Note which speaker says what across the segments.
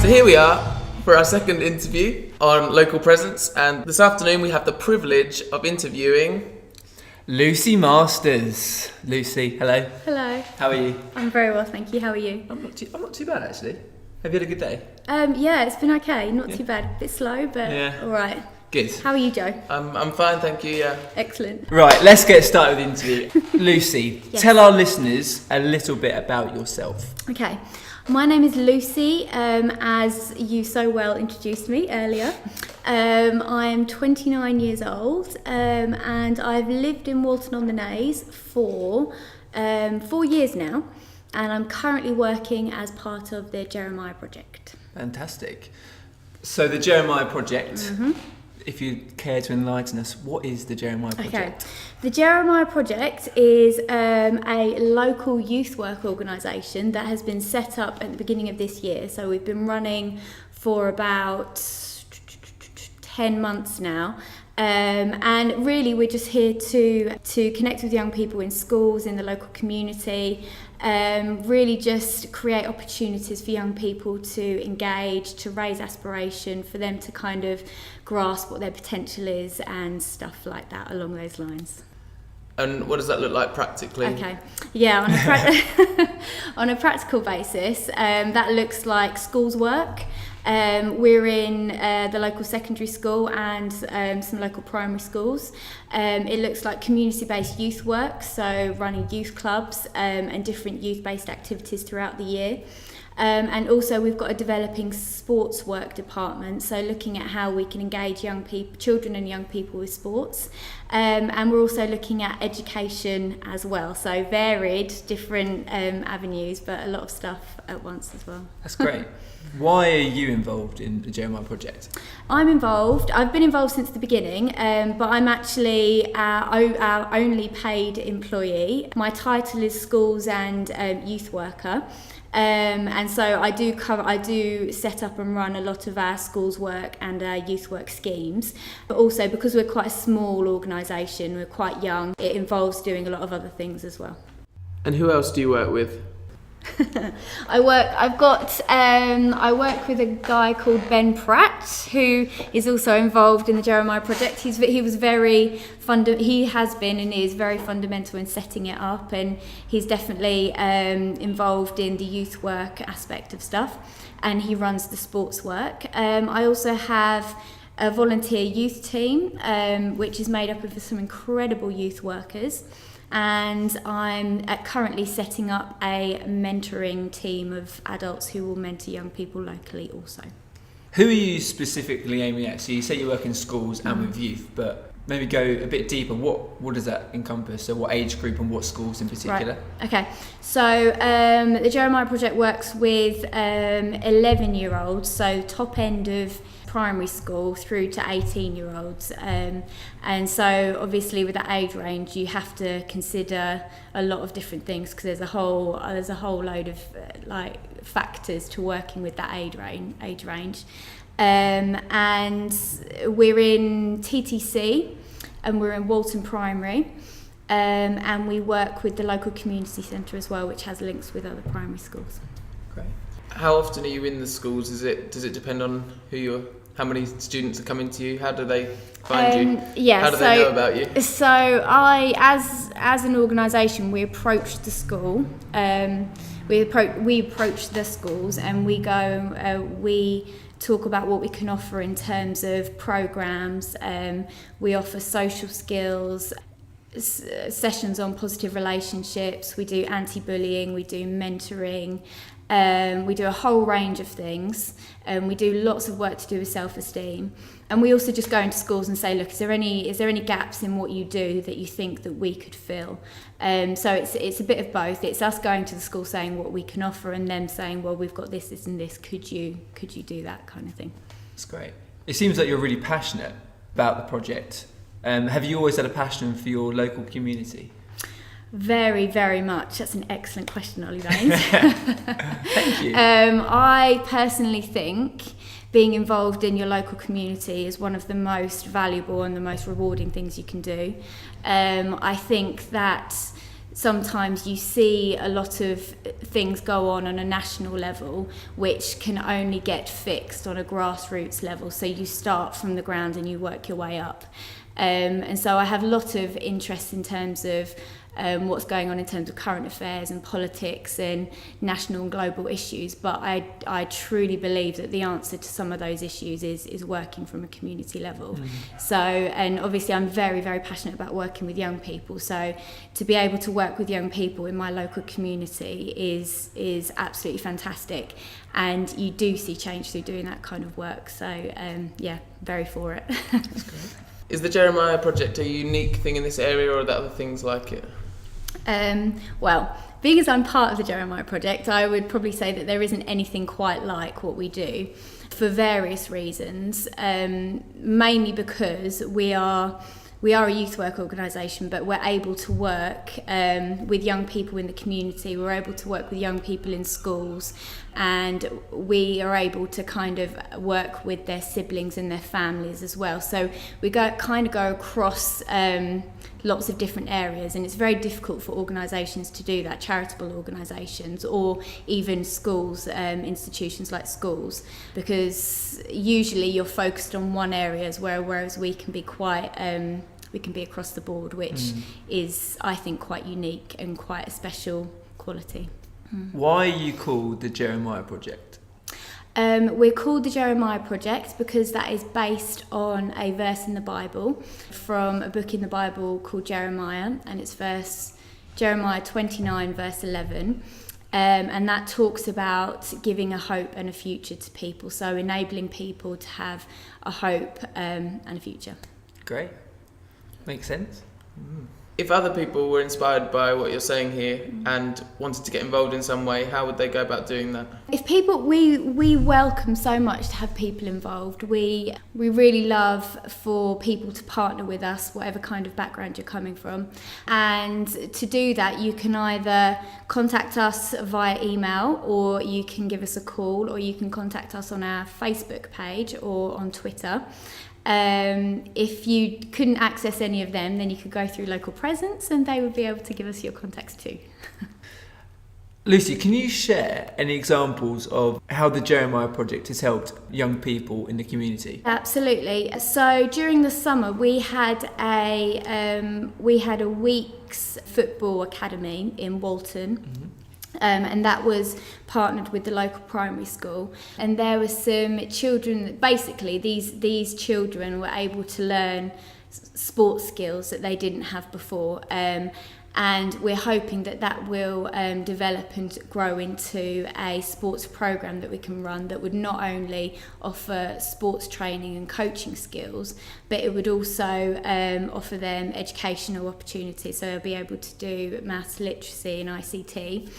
Speaker 1: So here we are for our second interview on local presence, and this afternoon we have the privilege of interviewing
Speaker 2: Lucy Masters. Lucy, hello.
Speaker 3: Hello.
Speaker 2: How are you?
Speaker 3: I'm very well, thank you. How are you?
Speaker 2: I'm not too bad actually. Have you had a good day?
Speaker 3: Yeah, it's been okay. Not too bad. A bit slow, but all right.
Speaker 2: Good.
Speaker 3: How are you, Joe?
Speaker 1: I'm fine, thank you. Yeah.
Speaker 3: Excellent.
Speaker 2: Right, let's get started with the interview. Lucy,
Speaker 3: Yes.
Speaker 2: tell our listeners a little bit about yourself.
Speaker 3: Okay. My name is Lucy, as you so well introduced me earlier. I am 29 years old, and I've lived in Walton-on-the-Naze for 4 years now, and I'm currently working as part of the Jeremiah Project.
Speaker 2: Fantastic. So the Jeremiah Project, if you care to enlighten us, what is the Jeremiah Project?
Speaker 3: Okay. The Jeremiah Project is a local youth work organisation that has been set up at the beginning of this year. So we've been running for about 10 months now. And really we're just here to connect with young people in schools, in the local community, really just create opportunities for young people to engage, to raise aspiration, for them to kind of grasp what their potential is and stuff like that along those lines.
Speaker 1: And what does that look like practically?
Speaker 3: Okay, yeah, on a practical basis, that looks like schools work. We're in the local secondary school and some local primary schools. It looks like community-based youth work, so running youth clubs and different youth-based activities throughout the year. And also we've got a developing sports work department, so looking at how we can engage young people, children and young people with sports. And we're also looking at education as well, so varied, different avenues, but a lot of stuff at once as well.
Speaker 2: That's great. Why are you involved in the Jeremiah Project?
Speaker 3: I'm involved. I've been involved since the beginning, but I'm actually our only paid employee. My title is schools and youth worker. And so I do set up and run a lot of our schools work and our youth work schemes, but also because we're quite a small organisation, we're quite young, it involves doing a lot of other things as well.
Speaker 1: And who else do you work with?
Speaker 3: I work with a guy called Ben Pratt, who is also involved in the Jeremiah Project. He has been and is very fundamental in setting it up, and he's definitely involved in the youth work aspect of stuff, and he runs the sports work. I also have a volunteer youth team, which is made up of some incredible youth workers. And I'm currently setting up a mentoring team of adults who will mentor young people locally also.
Speaker 2: Who are you specifically aiming at? So you say you work in schools and with youth, but maybe go a bit deeper. What does that encompass? So what age group and what schools in particular?
Speaker 3: Right. Okay, so the Jeremiah Project works with 11-year-olds, so top end of primary school through to 18-year-olds, and so obviously with that age range you have to consider a lot of different things, because there's a whole load of factors to working with that age range. And we're in TTC and we're in Walton Primary, and we work with the local community centre as well, which has links with other primary schools.
Speaker 2: Great.
Speaker 1: How often are you in the schools? Does it depend on how many students are coming to you? How do they find you?
Speaker 3: Yeah,
Speaker 1: how do they know about you?
Speaker 3: So as an organisation, we approach the school. We approach the schools and we go. We talk about what we can offer in terms of programmes. We offer social skills, sessions on positive relationships. We do anti-bullying. We do mentoring. We do a whole range of things, and we do lots of work to do with self-esteem, and we also just go into schools and say, look, is there any gaps in what you do that you think that we could fill? So it's a bit of both. It's us going to the school saying what we can offer, and them saying, well, we've got this and this, could you do that kind of thing.
Speaker 2: That's great. It seems like you're really passionate about the project. Have you always had a passion for your local community?
Speaker 3: Very, very much. That's an excellent question, Ollie Baines.
Speaker 2: Thank you.
Speaker 3: I personally think being involved in your local community is one of the most valuable and the most rewarding things you can do. I think that sometimes you see a lot of things go on a national level which can only get fixed on a grassroots level. So you start from the ground and you work your way up. And so I have a lot of interest in terms of what's going on in terms of current affairs and politics and national and global issues, but I truly believe that the answer to some of those issues is working from a community level. So, and obviously I'm very, very passionate about working with young people, so to be able to work with young people in my local community is absolutely fantastic, and you do see change through doing that kind of work. So yeah, very for it.
Speaker 1: That's great. Is the Jeremiah Project a unique thing in this area, or are there other things like it?
Speaker 3: Well, being as I'm part of the Jeremiah Project, I would probably say that there isn't anything quite like what we do, for various reasons, mainly because we are a youth work organisation, but we're able to work with young people in the community. We're able to work with young people in schools, and we are able to kind of work with their siblings and their families as well. So we go across lots of different areas, and it's very difficult for organisations to do that, charitable organisations or even schools, institutions like schools, because usually you're focused on one area, whereas we can be quite we can be across the board, which is, I think, quite unique and quite a special quality.
Speaker 2: Why are you called the Jeremiah Project?
Speaker 3: We're called the Jeremiah Project because that is based on a verse in the Bible from a book in the Bible called Jeremiah, and it's Jeremiah 29 verse 11. And that talks about giving a hope and a future to people, so enabling people to have a hope and a future.
Speaker 2: Great. Makes sense.
Speaker 1: If other people were inspired by what you're saying here and wanted to get involved in some way, how would they go about doing that?
Speaker 3: If people, we welcome so much to have people involved. We really love for people to partner with us, whatever kind of background you're coming from. And to do that, you can either contact us via email, or you can give us a call, or you can contact us on our Facebook page or on Twitter. If you couldn't access any of them, then you could go through local presence and they would be able to give us your contacts too.
Speaker 2: Lucy, can you share any examples of how the Jeremiah Project has helped young people in the community?
Speaker 3: Absolutely. So during the summer, we had a week's football academy in Walton. And that was partnered with the local primary school, and there were some children. Basically, these children were able to learn sports skills that they didn't have before, and we're hoping that will develop and grow into a sports program that we can run that would not only offer sports training and coaching skills, but it would also offer them educational opportunities, so they'll be able to do maths, literacy and ICT.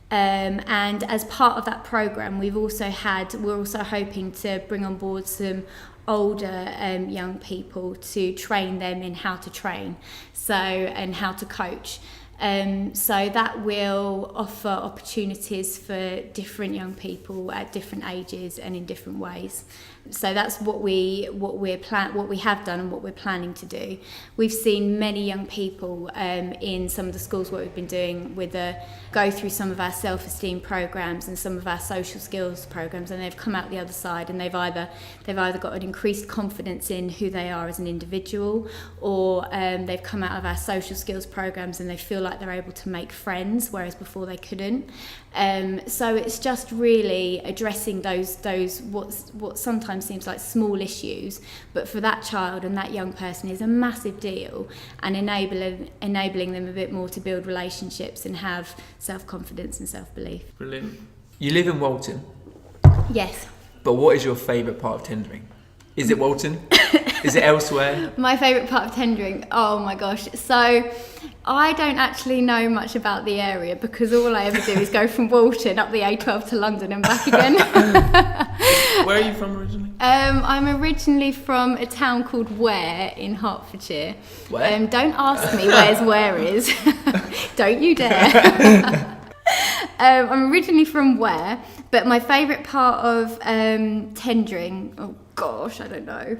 Speaker 3: And as part of that program, we're also hoping to bring on board some older young people to train them in how to train, and how to coach. So that will offer opportunities for different young people at different ages and in different ways. So that's what we have done and what we're planning to do. We've seen many young people in some of the schools what we've been doing go through some of our self-esteem programs and some of our social skills programs, and they've come out the other side and they've either got an increased confidence in who they are as an individual, or they've come out of our social skills programs and they feel like they're able to make friends, whereas before they couldn't. So it's just really addressing those what sometimes seems like small issues, but for that child and that young person is a massive deal, and enabling them a bit more to build relationships and have self-confidence and self-belief.
Speaker 1: Brilliant.
Speaker 2: You live in Walton,
Speaker 3: Yes.
Speaker 2: but what is your favourite part of tendering? Is it Walton? Is it elsewhere?
Speaker 3: My favourite part of tendering? Oh my gosh. So I don't actually know much about the area because all I ever do is go from Walton up the A12 to London and back again.
Speaker 1: Where are you from originally?
Speaker 3: I'm originally from a town called Ware in Hertfordshire.
Speaker 2: Where?
Speaker 3: Don't ask me where's Ware is. Don't you dare. I'm originally from Ware, but my favourite part of tendering, oh gosh, I don't know.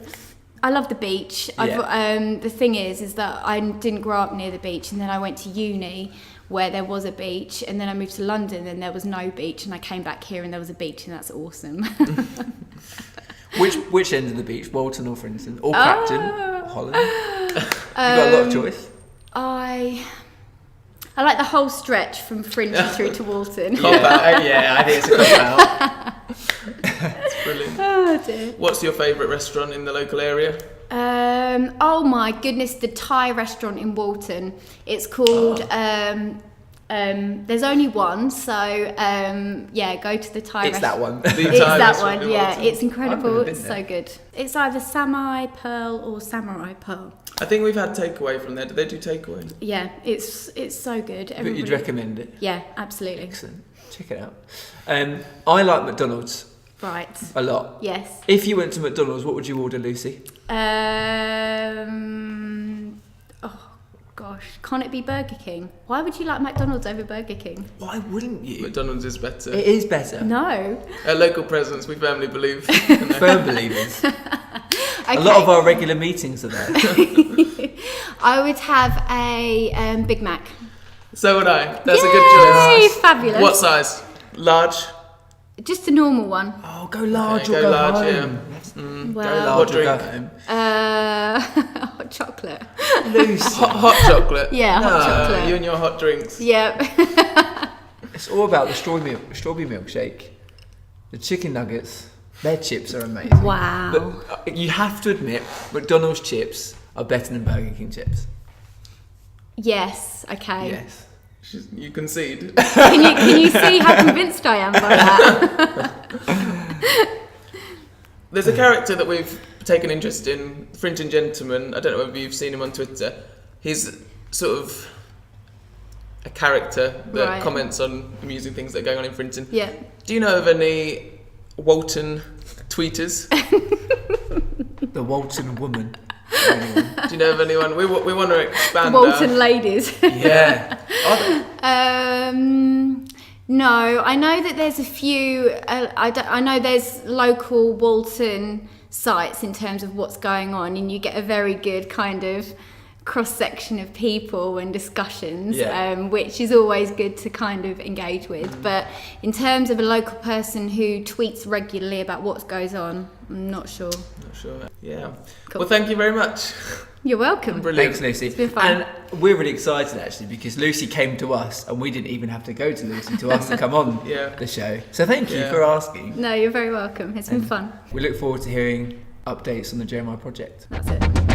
Speaker 3: I love the beach. The thing is that I didn't grow up near the beach, and then I went to uni where there was a beach, and then I moved to London and there was no beach, and I came back here and there was a beach, and that's awesome.
Speaker 2: Which end of the beach? Walton or Frinton? Or Clapton? Holland? You've got a lot of choice.
Speaker 3: I like the whole stretch from Frinton through to Walton.
Speaker 1: Yeah, I think it's a cop out. That's brilliant.
Speaker 3: Oh dear.
Speaker 1: What's your favourite restaurant in the local area?
Speaker 3: Oh my goodness, the Thai restaurant in Walton. It's called. There's only one, so go to the Thai.
Speaker 2: It's that one.
Speaker 3: It's
Speaker 1: Thai
Speaker 3: that
Speaker 1: restaurant
Speaker 3: one.
Speaker 1: in
Speaker 3: Yeah,
Speaker 1: Walton.
Speaker 3: it's incredible.
Speaker 2: I've never
Speaker 3: It's
Speaker 2: been
Speaker 3: so
Speaker 2: there.
Speaker 3: good. It's either Samurai Pearl or Samurai Pearl.
Speaker 1: I think we've had takeaway from there. Do they do takeaway?
Speaker 3: Yeah, it's so good.
Speaker 2: But you'd recommend it?
Speaker 3: Yeah, absolutely.
Speaker 2: Excellent. Check it out. I like McDonald's
Speaker 3: Right.
Speaker 2: a lot.
Speaker 3: Yes.
Speaker 2: If you went to McDonald's, what would you order, Lucy?
Speaker 3: Oh gosh, can't it be Burger King? Why would you like McDonald's over Burger King?
Speaker 2: Why wouldn't you?
Speaker 1: McDonald's is better.
Speaker 2: It is better.
Speaker 3: No.
Speaker 1: A local presence, we firmly believe.
Speaker 2: Firm believers.
Speaker 3: Okay.
Speaker 2: A lot of our regular meetings are there.
Speaker 3: I would have a Big Mac.
Speaker 1: So would I. That's
Speaker 3: Yay,
Speaker 1: a good choice.
Speaker 3: Fabulous.
Speaker 1: What size? Large?
Speaker 3: Just a normal one.
Speaker 2: Oh, go large
Speaker 1: Okay,
Speaker 2: or
Speaker 1: go
Speaker 2: go
Speaker 1: large,
Speaker 2: home.
Speaker 3: Well,
Speaker 2: Go large
Speaker 1: What
Speaker 2: or go
Speaker 1: drink?
Speaker 2: home.
Speaker 3: Hot chocolate.
Speaker 2: Lucy.
Speaker 1: Hot chocolate?
Speaker 3: Yeah, hot chocolate.
Speaker 1: You and your hot drinks.
Speaker 3: Yep.
Speaker 2: It's all about the strawberry milkshake. The chicken nuggets. Their chips are amazing.
Speaker 3: Wow.
Speaker 2: But you have to admit, McDonald's chips are better than Burger King chips.
Speaker 3: Yes. Okay.
Speaker 2: Yes.
Speaker 1: You concede.
Speaker 3: Can you see how convinced I am by that?
Speaker 1: There's a character that we've taken interest in, Frinton Gentleman. I don't know whether you've seen him on Twitter. He's sort of a character that
Speaker 3: Right.
Speaker 1: comments on amusing things that are going on in Frinton.
Speaker 3: Yeah.
Speaker 1: Do you know of any Walton tweeters?
Speaker 2: The Walton woman.
Speaker 1: Do you know of anyone? We want to expand
Speaker 3: Walton ladies.
Speaker 2: Yeah.
Speaker 3: No, I know that there's a few. I know there's local Walton sites in terms of what's going on, and you get a very good kind of cross section of people and discussions, which is always good to kind of engage with. But in terms of a local person who tweets regularly about what goes on, I'm not sure.
Speaker 1: Not sure. Yeah.
Speaker 3: Cool.
Speaker 1: Well, thank you very much.
Speaker 3: You're welcome.
Speaker 1: Brilliant.
Speaker 2: Thanks, Lucy.
Speaker 3: It's been fun.
Speaker 2: And we're really excited actually because Lucy came to us and we didn't even have to go to Lucy to ask to come on the show. So thank you for asking.
Speaker 3: No, you're very welcome. It's been fun.
Speaker 2: We look forward to hearing updates on the Jeremiah project.
Speaker 3: That's it.